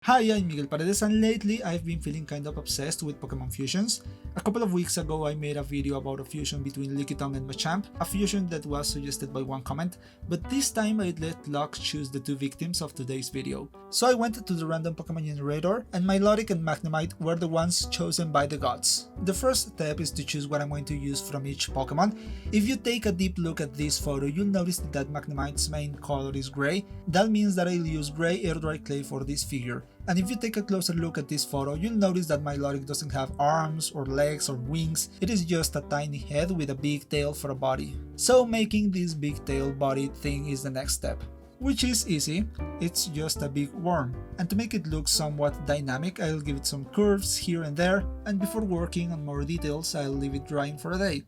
Hi, I'm Miguel Paredes, and lately I've been feeling kind of obsessed with Pokemon fusions. A couple of weeks ago I made a video about a fusion between Lickitung and Machamp, a fusion that was suggested by one comment, but this time I'd let luck choose the two victims of today's video. So I went to the random Pokemon generator, and Milotic and Magnemite were the ones chosen by the gods. The first step is to choose what I'm going to use from each Pokemon. If you take a deep look at this photo, you'll notice that Magnemite's main color is grey. That means that I'll use grey air dry clay for this figure. And if you take a closer look at this photo, you'll notice that Milotic doesn't have arms or legs or wings, it is just a tiny head with a big tail for a body. So making this big tail body thing is the next step. Which is easy, it's just a big worm. And to make it look somewhat dynamic, I'll give it some curves here and there, and before working on more details, I'll leave it drying for a day.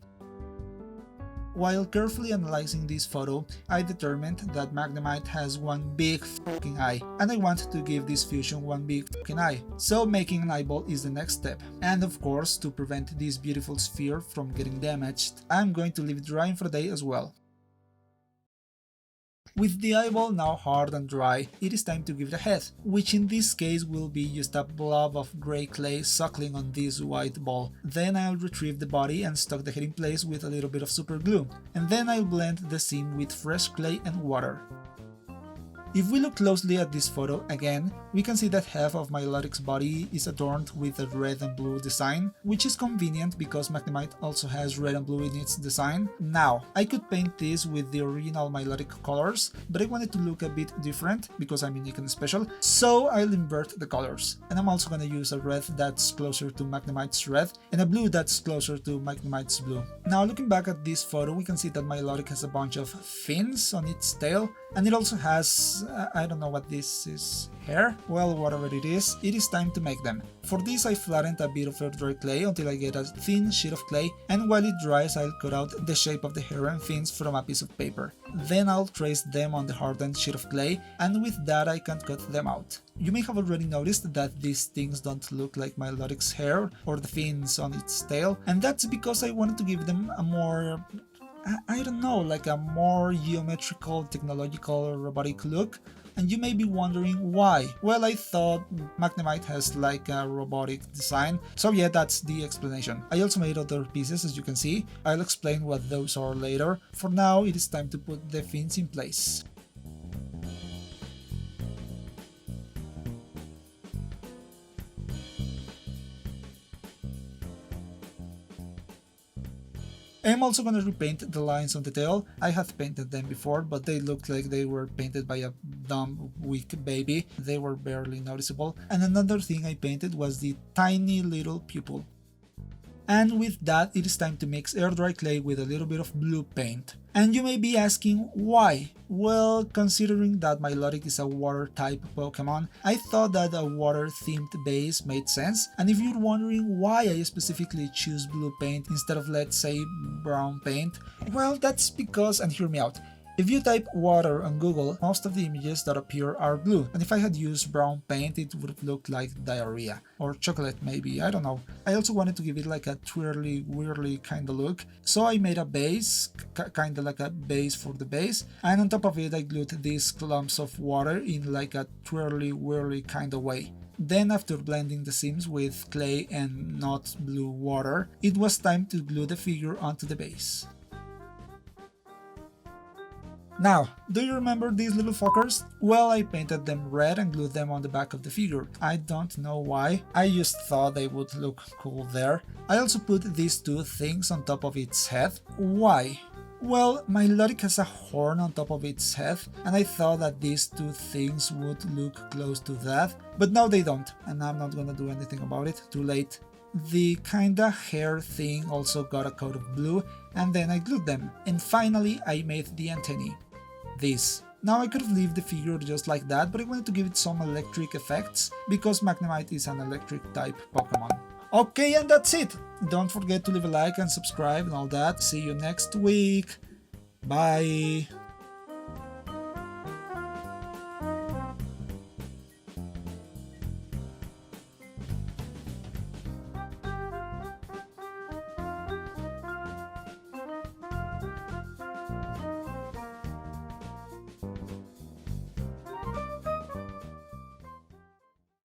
While carefully analyzing this photo, I determined that Magnemite has one big fucking eye, and I want to give this fusion one big fucking eye. So making an eyeball is the next step. And of course, to prevent this beautiful sphere from getting damaged, I'm going to leave it drying for a day as well. With the eyeball now hard and dry, it is time to give it a head, which in this case will be just a blob of grey clay suckling on this white ball. Then I'll retrieve the body and stuck the head in place with a little bit of super glue, and then I'll blend the seam with fresh clay and water. If we look closely at this photo again, we can see that half of Milotic's body is adorned with a red and blue design, which is convenient because Magnemite also has red and blue in its design. Now, I could paint this with the original Milotic colors, but I wanted to look a bit different because I'm unique and special, so I'll invert the colors. And I'm also gonna use a red that's closer to Magnemite's red and a blue that's closer to Magnemite's blue. Now looking back at this photo, we can see that Milotic has a bunch of fins on its tail, and it also has I don't know what this is, hair? Well, whatever it is time to make them. For this I flattened a bit of air dry clay until I get a thin sheet of clay, and while it dries I'll cut out the shape of the hair and fins from a piece of paper. Then I'll trace them on the hardened sheet of clay, and with that I can cut them out. You may have already noticed that these things don't look like Milotic's hair or the fins on its tail, and that's because I wanted to give them a more I don't know, like a more geometrical, technological, robotic look. And you may be wondering why. Well, I thought Magnemite has like a robotic design, so yeah, that's the explanation. I also made other pieces, as you can see. I'll explain what those are later. For now, it is time to put the fins in place. I'm also gonna repaint the lines on the tail. I have painted them before, but they looked like they were painted by a dumb, weak baby. They were barely noticeable. And another thing I painted was the tiny little pupil. And with that, it is time to mix air dry clay with a little bit of blue paint. And you may be asking why? Well, considering that Milotic is a water type Pokemon, I thought that a water themed base made sense. And if you're wondering why I specifically choose blue paint instead of, let's say, brown paint, well, that's because, and hear me out, if you type water on Google, most of the images that appear are blue, and if I had used brown paint it would have looked like diarrhea. Or chocolate maybe, I don't know. I also wanted to give it like a twirly, weirdly kinda look, so I made a base, kinda like a base for the base, and on top of it I glued these clumps of water in like a twirly, weirdly kinda way. Then after blending the seams with clay and not blue water, it was time to glue the figure onto the base. Now, do you remember these little fuckers? Well, I painted them red and glued them on the back of the figure. I don't know why, I just thought they would look cool there. I also put these two things on top of its head. Why? Well, Milotic has a horn on top of its head, and I thought that these two things would look close to that, but now they don't, and I'm not gonna do anything about it, too late. The kinda hair thing also got a coat of blue, and then I glued them. And finally I made the antennae. This. Now I could have left the figure just like that, but I wanted to give it some electric effects, because Magnemite is an electric type Pokemon. Okay, and that's it! Don't forget to leave a like and subscribe and all that. See you next week. Bye!